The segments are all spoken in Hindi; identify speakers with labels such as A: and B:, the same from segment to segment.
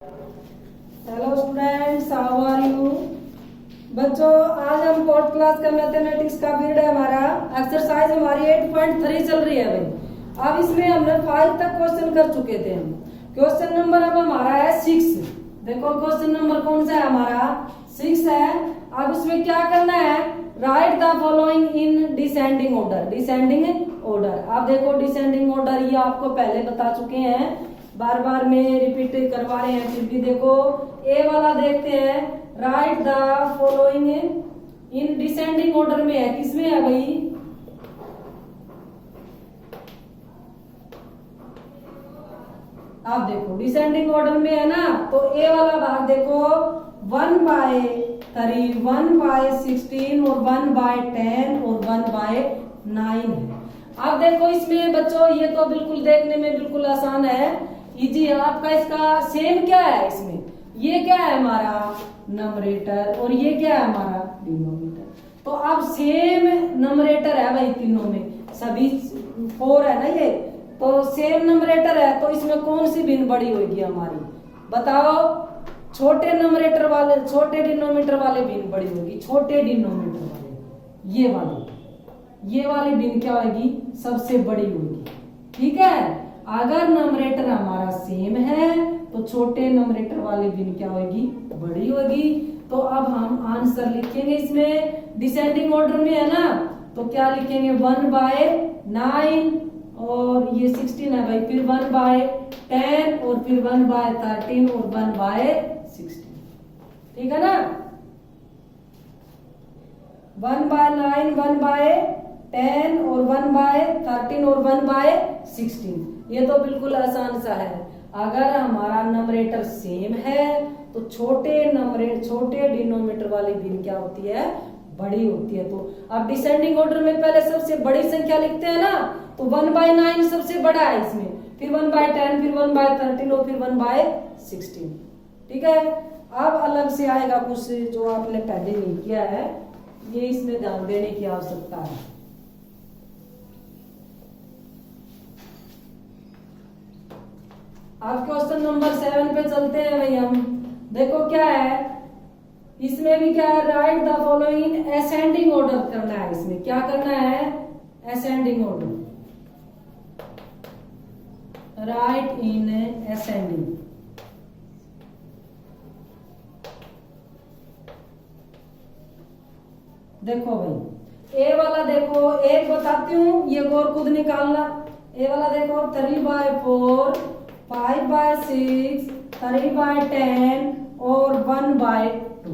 A: Hello students, how are you? बच्चों, आज हम फोर्थ क्लास का मैथमेटिक्स का पीरियड है हमारा। एक्सरसाइज हमारी 8.3 चल रही है भाई। अब इसमें हमने 5 तक क्वेश्चन कर चुके थे हम। क्वेश्चन नंबर अब हमारा है 6। देखो क्वेश्चन नंबर कौन सा है हमारा? 6 है। अब इसमें क्या करना है? Right the following in descending order. Descending order, आप देखो डिसेंडिंग ऑर्डर ये आपको पहले बता चुके हैं, बार बार में रिपीट करवा रहे हैं। फिर भी देखो ए वाला देखते हैं। Right the following in descending order में है। किसमें है भाई? आप देखो डिसेंडिंग ऑर्डर में है ना, तो ए वाला भाग देखो 1/3, 1/16 और 1/10 और 1/9 है। अब देखो इसमें बच्चों ये तो बिल्कुल देखने में बिल्कुल आसान है, इजी है। आपका इसका सेम क्या है? इसमें ये क्या है हमारा? नंबरेटर, और ये क्या है हमारा? डिनोमिनेटर। तो अब सेम नंबरेटर है भाई तीनों में, सभी 4 है ना ये, तो सेम नंबरेटर है। तो इसमें कौन सी भिन्न बड़ी होगी हमारी? बताओ। छोटे नंबरेटर वाले, छोटे डिनोमिनेटर वाले भिन्न बड़ी होगी। छोटे डिनोमिनेटर वाले ये वाली भिन्न क्या होगी? सबसे बड़ी होगी। ठीक है। अगर नंबरेटर हमारा सेम है तो छोटे नंबरेटर वाली भिन्न क्या होगी? बड़ी होगी। तो अब हम आंसर लिखेंगे इसमें डिसेंडिंग ऑर्डर में है ना, तो क्या लिखेंगे? 1/9 और ये 16 है भाई, फिर 1/10 और फिर 1/13 और 1/16। ठीक है ना? 1/9, 1/10 और 1/13 और 1/16। ये तो बिल्कुल आसान सा है। अगर हमारा नंबरेटर सेम है तो छोटे डिनोमिनेटर वाली भिन्न क्या होती है? बड़ी होती है। तो अब डिसेंडिंग ऑर्डर में पहले सबसे बड़ी संख्या लिखते हैं ना, तो 1/9 सबसे बड़ा है इसमें, फिर 1/10, फिर 1/13 और फिर 1/16। ठीक है। अब अलग से आएगा कुछ जो आपने पहले नहीं किया है, ये इसमें ध्यान देने की आवश्यकता है। अब क्वेश्चन नंबर 7 पे चलते हैं भाई हम। देखो क्या है इसमें भी, क्या है? Right the following in ascending order करना है। इसमें क्या करना है? Ascending order. Right in ascending. देखो भाई ए वाला देखो, एक बताती हूँ, ये गौर खुद निकालना। ए वाला देखो 3/4, 5/6, 3/10 और 1/2।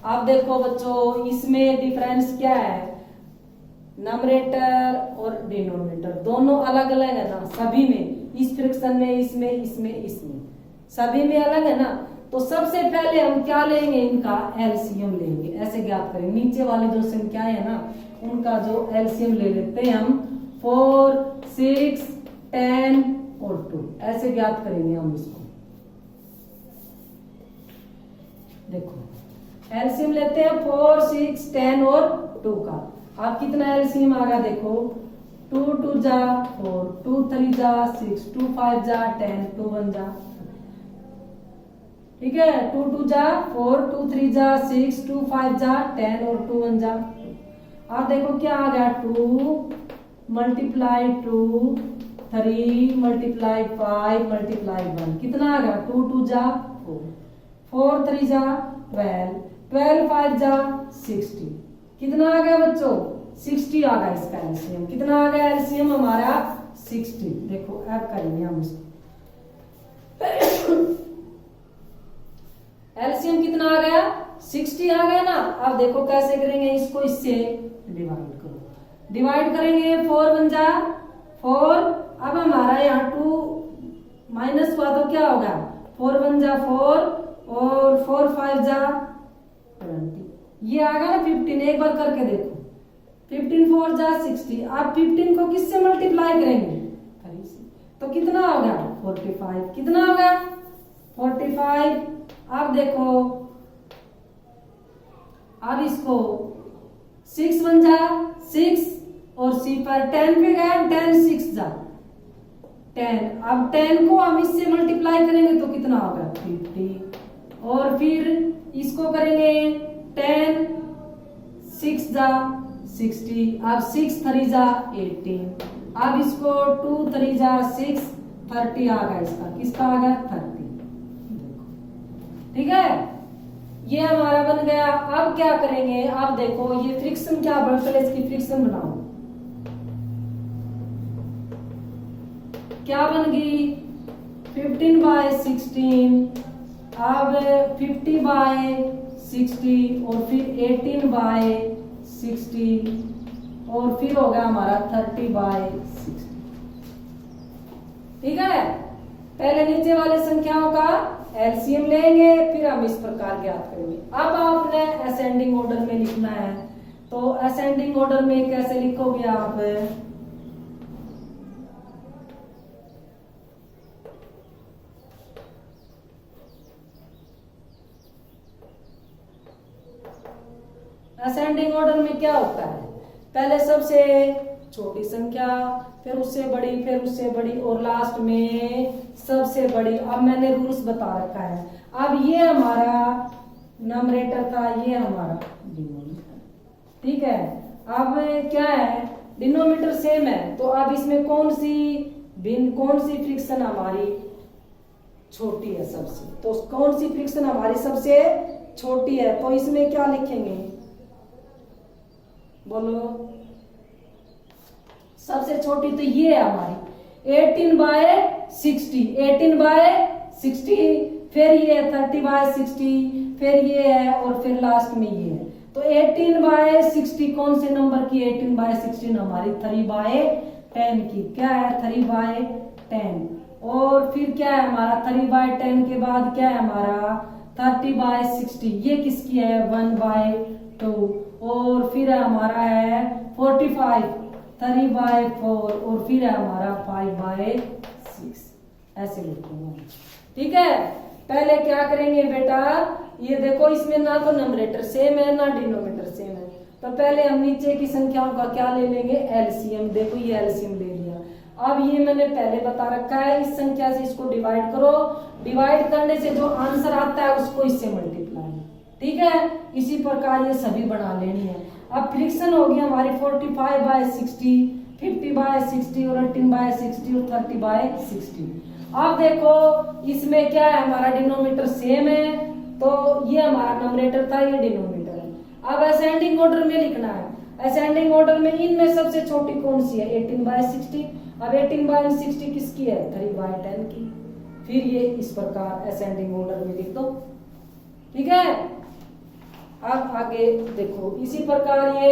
A: अब देखो बच्चों इसमें डिफरेंस क्या है? नंबरेटर और डिनोमिनेटर दोनों अलग अलग है ना सभी में, इस फ्रैक्शन में, इसमें सभी में अलग है ना। तो सबसे पहले हम क्या लेंगे? इनका एलसीएम लेंगे। ऐसे ज्ञात करेंगे, नीचे वाली जो संख्याएं है ना उनका जो एलसीएम ले लेते हैं हम। 4, 6, 10 और 2 ऐसे ज्ञात करेंगे हम इसको। देखो एलसीएम लेते हैं 4, 6, 10 और 2 का। आप कितना एलसीएम आ गया? देखो 2 2 जा 4, 2 3 जा 6, 2 5 जा 10, 2 1 जा। ठीक है। 2 2 जा 4, 2 3 जा 6, 2 5 जा 10 और 2 1 जा। आप देखो क्या आ गया? 2 मल्टीप्लाई 2, 3 मल्टीप्लाई 5 मल्टीप्लाई 1, कितना आ गया? 2 2 जा 4, 4 3 जा 12, 12 5 जा 60, कितना आ गया बच्चों? 60 आ गया इसका एलसीएम। कितना आ गया एलसीएम हमारा? 60। देखो ऐड करेंगे हम इसको। एलसीएम कितना आ गया? 60 आ गया ना। अब देखो कैसे करेंगे इसको, इससे डिवाइड करो। डिवाइड करेंगे 4 1 जा 4। अब हमारा यहाँ 2 माइनस हुआ तो क्या होगा? 4 1 जा 4 और 4 5 जा 20। ये आ गया ना 15। एक बार करके देखो, 15 4 जा 60। आप 15 को किससे मल्टीप्लाई करेंगे? 3 से। तो कितना होगा? 45। कितना होगा? 45। अब देखो, अब इसको 6 1 जा 6 और सी पर 10 पे गया, 10 6 जा 10। अब 10 को हम इससे मल्टीप्लाई करेंगे तो कितना होगा? 50। और फिर इसको करेंगे 10 6 जा 60, अब 6 3 जा 18, अब इसको 2 3 जा 6 30 आ गया, इसका किसका आ गया 30। ठीक है, ये हमारा बन गया। अब क्या करेंगे, आप देखो ये फ्रिक्शन क्या बन, पहले इसकी फ्रिक्शन बनाओ, क्या बन गई 15/16, अब 50/60 और फिर 18/60 और फिर हो गया हमारा 30/60। ठीक है, पहले नीचे वाले संख्याओं का एलसीएम लेंगे, फिर हम इस प्रकार ज्ञात करेंगे। अब आपने असेंडिंग ऑर्डर में लिखना है, तो असेंडिंग ऑर्डर में कैसे लिखोगे आप, असेंडिंग ऑर्डर में क्या होता है, पहले सबसे छोटी संख्या, फिर उससे बड़ी, फिर उससे बड़ी और लास्ट में सबसे बड़ी। अब मैंने रूल्स बता रखा है। अब ये हमारा नंबरेटर था, ये हमारा डिनोमिनेटर। ठीक है, अब क्या है, डिनोमिनेटर सेम है, तो अब इसमें कौन सी फ्रिक्शन हमारी छोटी है सबसे, तो कौन सी फ्रिक्शन हमारी सबसे छोटी है, तो इसमें क्या लिखेंगे, बोलो, सबसे छोटी तो ये है हमारी 18/60, 18/60, फिर ये 30/60, फिर ये है और फिर लास्ट में ये है। तो 18/60 कौन से नंबर की, 18/16 हमारी 3/10 की, क्या है 3/10, और फिर क्या है हमारा 3/10 के बाद क्या है हमारा 30/60, ये किसकी है 1/2, और फिर हमारा है 45 3/4 और फिर है हमारा 5/6, ऐसे लिखेंगे। ठीक है, पहले क्या करेंगे बेटा, ये देखो इसमें ना तो नंबरेटर सेम है ना डिनोमिनेटर सेम है, तो पहले हम नीचे की संख्याओं का क्या ले लेंगे, एलसीएम। देखो ये एलसीएम ले लिया। अब ये मैंने पहले बता रखा है, इस संख्या से इसको डिवाइड करो, डिवाइड करने से जो आंसर आता है उसको इससे मल्टीप्लाई। ठीक है, इसी प्रकार ये सभी बना लेनी है। अब फ्रिक्शन होगी हमारी 45/60, 50/60 और 18/60 और 30/60। अब देखो इसमें क्या है, हमारा डिनोमिनेटर सेम है, तो ये हमारा नंबरेटर था, ये डिनोमिनेटर है। अब असेंडिंग ऑर्डर में लिखना है, असेंडिंग ऑर्डर में इनमें सबसे छोटी कौन सी है 18/60, अब 18/60 किसकी है 3/10 की, फिर ये इस प्रकार असेंडिंग ऑर्डर में लिख दो। ठीक है, अब आगे देखो इसी प्रकार ये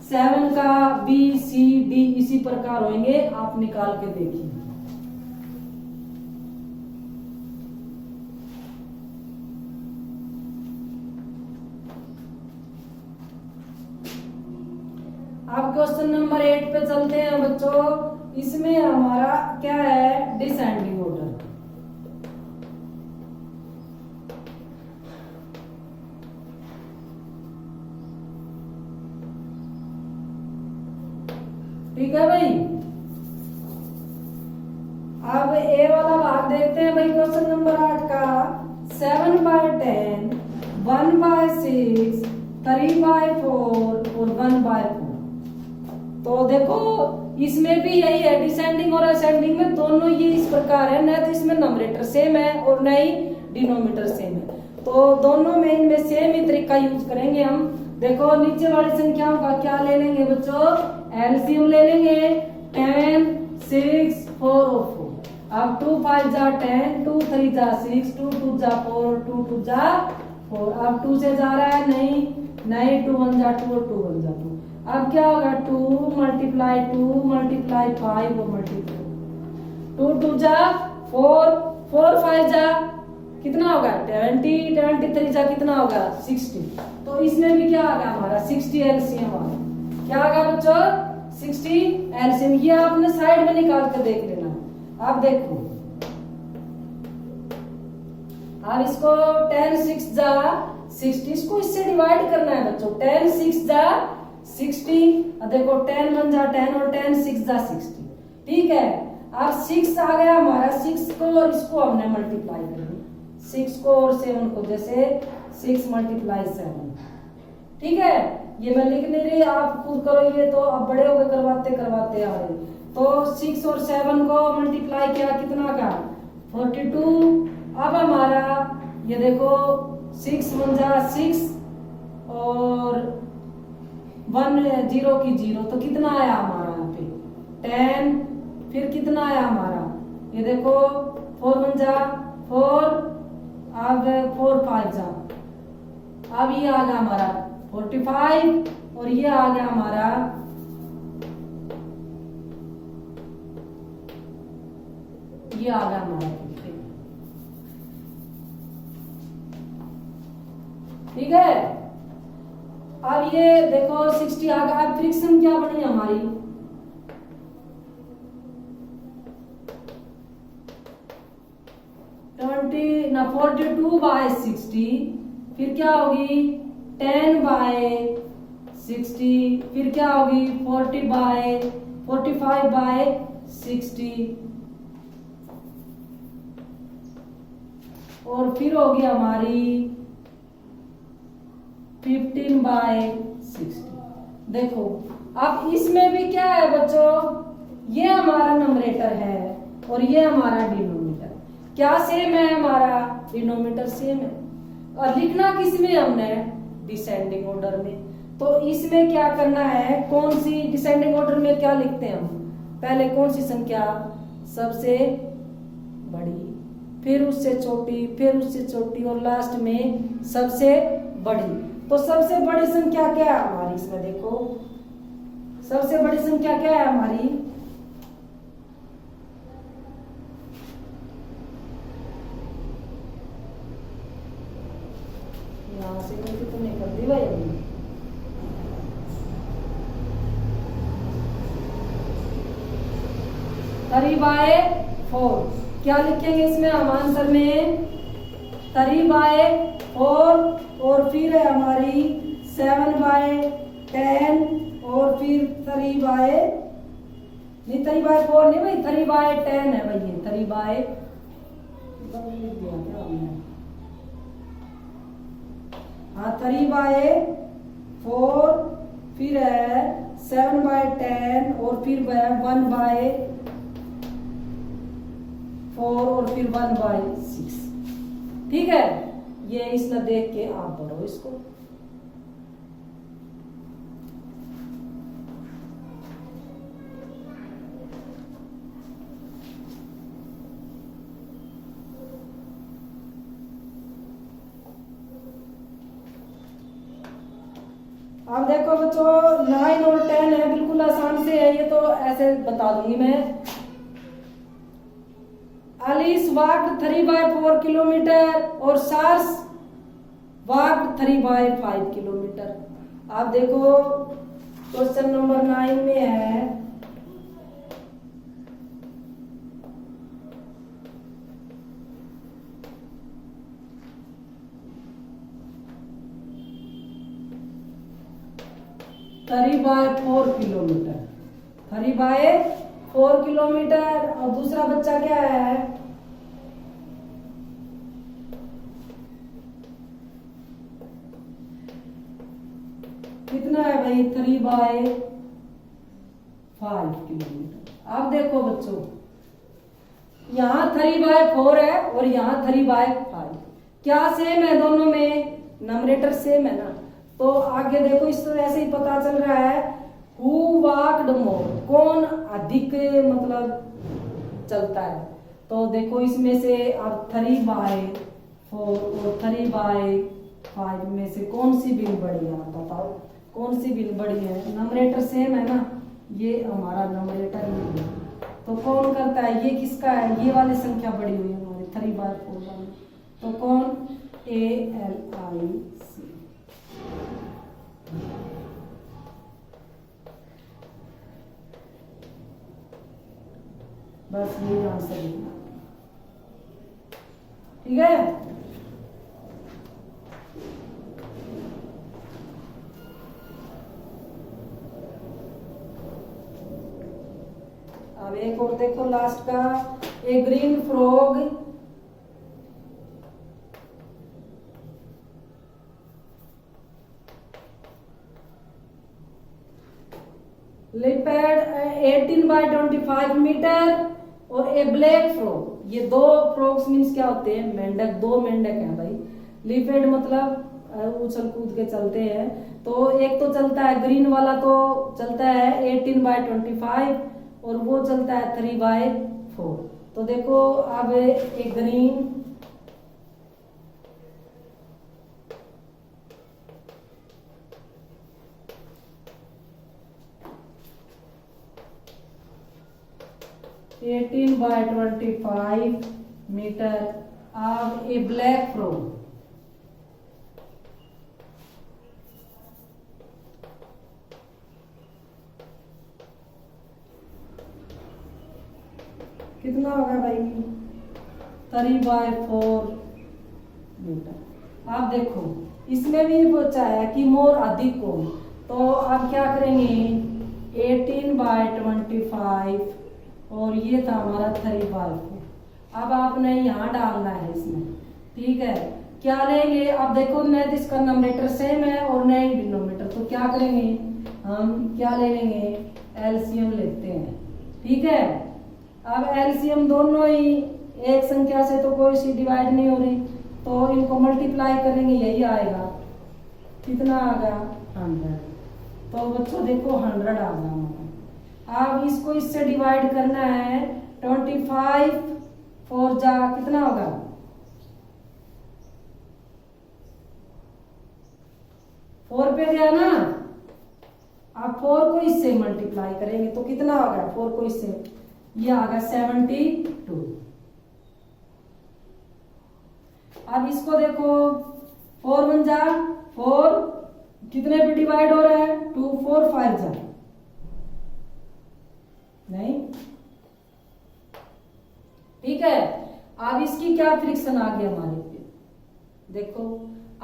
A: 7 का B C D इसी प्रकार होंगे, आप निकाल के देखिए। अब क्वेश्चन नंबर 8 पे चलते हैं बच्चों। इसमें हमारा क्या है डिसेंडिंग ऑर्डर। ठीक है भाई, अब ए वाला भाग देखते हैं भाई, क्वेश्चन नंबर 8 का 7/10, 1/6, 3/4 और 1/4। तो देखो इसमें भी यही है, डिसेंडिंग और असेंडिंग में दोनों ये इस प्रकार है, न तो इसमें नंबरेटर सेम है और न ही डिनोमिनेटर सेम है, तो दोनों में इनमें सेम ही तरीका यूज करेंगे हम। देखो नीचे वाली संख्याओं का क्या ले लेंगे बच्चों, एलसीएम ले लेंगे 10, 6, 4 और 4। अब 2 5 जा 10, 2 3 जा 6, 2 2 जा 4, 2 2 जा 4। अब 2 से जा रहा है नहीं, 2 1 जा 2 और 2 1 जा 2। अब क्या होगा 2 मल्टीप्लाई 2 मल्टीप्लाई 5 और मल्टीप्लाई 2 2 जा 4, 4 5 जा कितना होगा 20, 23 जा कितना होगा 60। तो इसमें भी क्या आ गया हमारा 60 एलसीएम आ गया। क्या आ गया बच्चों 60 एलसीएम। ये आपने साइड में निकाल कर देख लेना। अब देखो, अब इसको 10 6 जा 60, इसको इससे डिवाइड करना है बच्चों। 10 6 जा 60, अब देखो 10 1 जा 10 और 10 6 जा 60। ठीक है, अब 6 आ गया हमारा, 6 को और इसको हमने मल्टीप्लाई करेंगे। 6 को और 7 को, जैसे 6 मल्टीप्लाई 7। ठीक है, ये मैं लिख नहीं रही, आप खुद करोगे तो आप बड़े हो गए करवाते करवाते आ रहे। तो 6 और 7 को मल्टीप्लाई किया कितना का 42। अब हमारा ये देखो 6 1 जा 6 और 1 0 की 0, तो कितना आया हमारा यहाँ पे 10। फिर कितना आया हमारा, ये देखो 4 1 जा 4, अब 4 5 जा, अब ये आ गया हमारा 45 और ये आ गया हमारा ये आ गया हमारा 50। ठीक है, अब ये देखो 60 आ गया। अब फ्रिक्शन क्या बनी हमारी, ना 42 बाय 60, फिर क्या होगी 10 बाय 60, फिर क्या होगी 45 बाय 60, और फिर होगी हमारी 15 बाय 60। देखो अब इसमें भी क्या है बच्चों, ये हमारा नंबरेटर है और ये हमारा डिनोमिनेटर। क्या सेम है, हमारा डिनोमिनेटर सेम है। और लिखना किस में हमने, डिसेंडिंग ऑर्डर में। तो इसमें क्या करना है, कौन सी डिसेंडिंग ऑर्डर में क्या लिखते हैं हम, पहले कौन सी संख्या सबसे बड़ी, फिर उससे छोटी, फिर उससे छोटी और लास्ट में सबसे बड़ी। तो सबसे बड़ी संख्या क्या है हमारी इसमें, देखो सबसे बड़ी संख्या क्या है हमारी, यहां से गलती तो नहीं कर दी भाई अभी। 3/4 क्या लिखेंगे इसमें हम आंसर में, 3/4 और फिर है हमारी 7/10 और फिर 3/4 नहीं 3/10 है भाई, ये 3/, हाँ 3/4 फिर है 7/10 और फिर 1/4 और फिर 1/6। ठीक है, ये इसमें देख के आप पढ़ो इसको। अब देखो बच्चों 9 और 10 है, बिल्कुल आसान से है ये, तो ऐसे बता दूंगी मैं। Alice walked 3/4 किलोमीटर और Charles walked 3/5 किलोमीटर। आप देखो क्वेश्चन नंबर 9 में है, (3/4 किलोमीटर, 3/4 किलोमीटर। और दूसरा बच्चा क्या है, कितना है भाई 3/5 किलोमीटर। अब देखो बच्चों यहाँ 3/4 है और यहाँ 3/5, क्या सेम है दोनों में, नंबरेटर सेम है ना। तो आगे देखो इस तरह ऐसे ही पता चल रहा है, हु वॉक्ड मोर, कौन अधिक मतलब चलता है। तो देखो इसमें से अब 3/4 और 3/5 में से कौन सी बिल बड़ी है, आप बताओ कौन सी बिल बड़ी है। नंबरेटर सेम है ना, ये हमारा नंबरेटर ही है, तो कौन करता है, ये किसका है, ये वाली संख्या बड़ी हुई है हमारी 3/4 वाली। तो कौन, ALIC। बस ये आंसर लिखना, ठीक है। अब एक और देखो लास्ट का, ए ग्रीन फ्रॉग लिपेड 18/25 मीटर और ए ब्लैक फ्रॉग। ये दो फ्रॉग्स मीन्स क्या होते हैं? मेंढक, दो मेंढक हैं भाई। लिपेड मतलब उछल कूद के चलते हैं। तो एक तो चलता है ग्रीन वाला, तो चलता है 18/25 और वो चलता है 3/4। तो देखो अब एक ग्रीन, एटीन बाय 25 मीटर। अब ए ब्लैक फ्रॉग, कितना होगा भाई? 3/4 मीटर। आप देखो इसमें भी पूछा है कि मोर अधिक कौन, तो आप क्या करेंगे? 18/25 और ये था हमारा 3/4। अब आपने यहाँ डालना है इसमें, ठीक है? क्या लेंगे? अब देखो नहीं तो इसका नंबरेटर सेम है और नहीं डिनोमिनेटर, तो क्या करेंगे? हम क्या ले लेंगे? एलसीएम लेते हैं, ठीक है? अब एलसीएम दोनों ही एक संख्या से तो कोई सी डिवाइड नहीं हो रही, तो इनको मल्टीप्लाई करेंगे, यही आएगा। कितना आ गया? 100। तो बच्चों देखो 100 आ गया। अब इसको इससे डिवाइड करना है। 25 4 जा कितना होगा? 4 पे गया ना। अब 4 को इससे मल्टीप्लाई करेंगे तो कितना होगा? 4 को इससे, ये आ गया 72। अब इसको देखो 4 1 जा 4, कितने पे डिवाइड हो रहा है? 2 4 5 जा नहीं, ठीक है? अब इसकी क्या फ्रिक्शन आ गई हमारे पे? देखो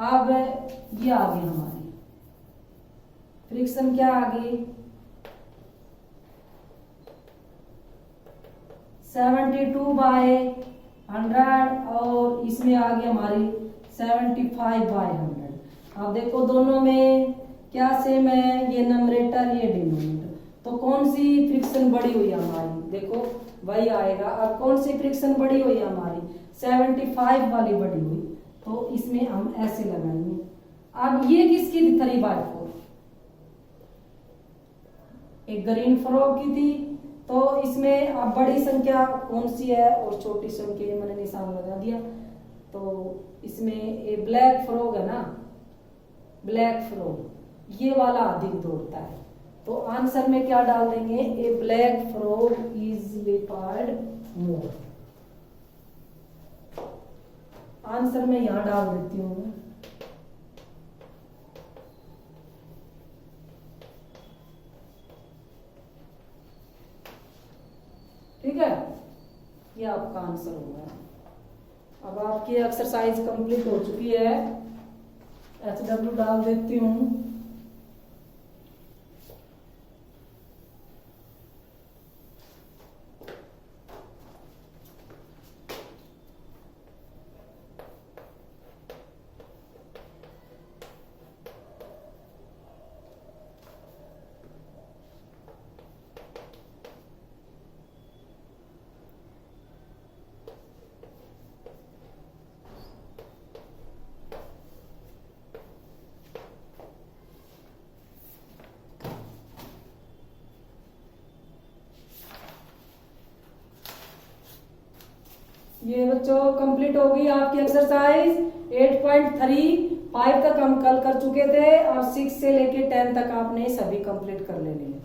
A: अब ये आ गई हमारी फ्रिक्शन, क्या आ गई? 72/100 और इसमें आ गई हमारी 75/100। अब देखो दोनों में क्या सेम है? ये नंबरेटर ये डिनोमिनेटर, तो कौन सी फ्रिक्शन बड़ी हुई हमारी? देखो वही आएगा। अब कौन सी फ्रिक्शन बड़ी हुई हमारी? 75 वाली बड़ी हुई, तो इसमें हम ऐसे लगाएंगे। अब ये किसकी थी? 3/4। एक ग्रीन फ्रॉग की थी, तो इसमें अब बड़ी संख्या कौन सी है और छोटी संख्या मैंने निशान लगा दिया। तो इसमें ये ब्लैक फ्रॉग है ना, ब्लैक फ्रॉग ये वाला अधिक दौड़ता है, तो आंसर में क्या डाल देंगे? A black frog is leopard more. Answer में यहां डाल देती हूं। ठीक है, ये आपका आंसर होगा। अब आपकी एक्सरसाइज कंप्लीट हो चुकी है। HW डाल देती हूं। ये बच्चों कंप्लीट हो गई आपकी एक्सरसाइज 8.35 तक हम कल कर चुके थे और 6 से लेके 10 तक आपने सभी कंप्लीट कर लेने हैं।